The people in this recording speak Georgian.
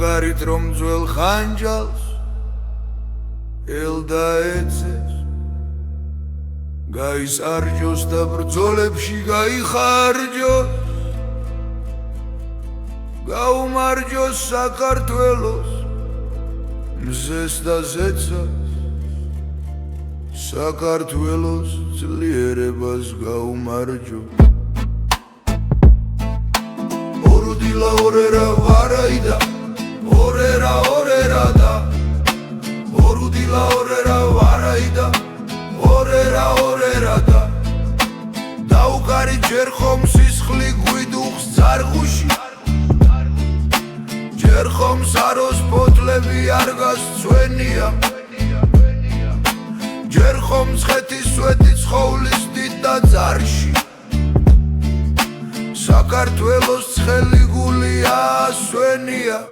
მაგარით რომ ძველ ხანჯალს ელდაეცეს გაისარჯოს და ბრძოლებში გაიხარჯოს გაუმარჯოს საქართველოს მზეს და ზეცას საქართველოს ძლიერებას გაუმარჯოს ორუდილა ორერა ვარაიდა ორერა და ორუდილა ორერა ვარაიდა ორერა და დაუკარი ჯერ ხომ სისხლი გვიდუხს ძარღუში ჯერ ხომ საროს ფოთლები არ გასცვენია ჯერ ხომ მცხეთის სვეტი ცხოვლის დიდ ძარში საქართველოს ცხელი გული ასვენია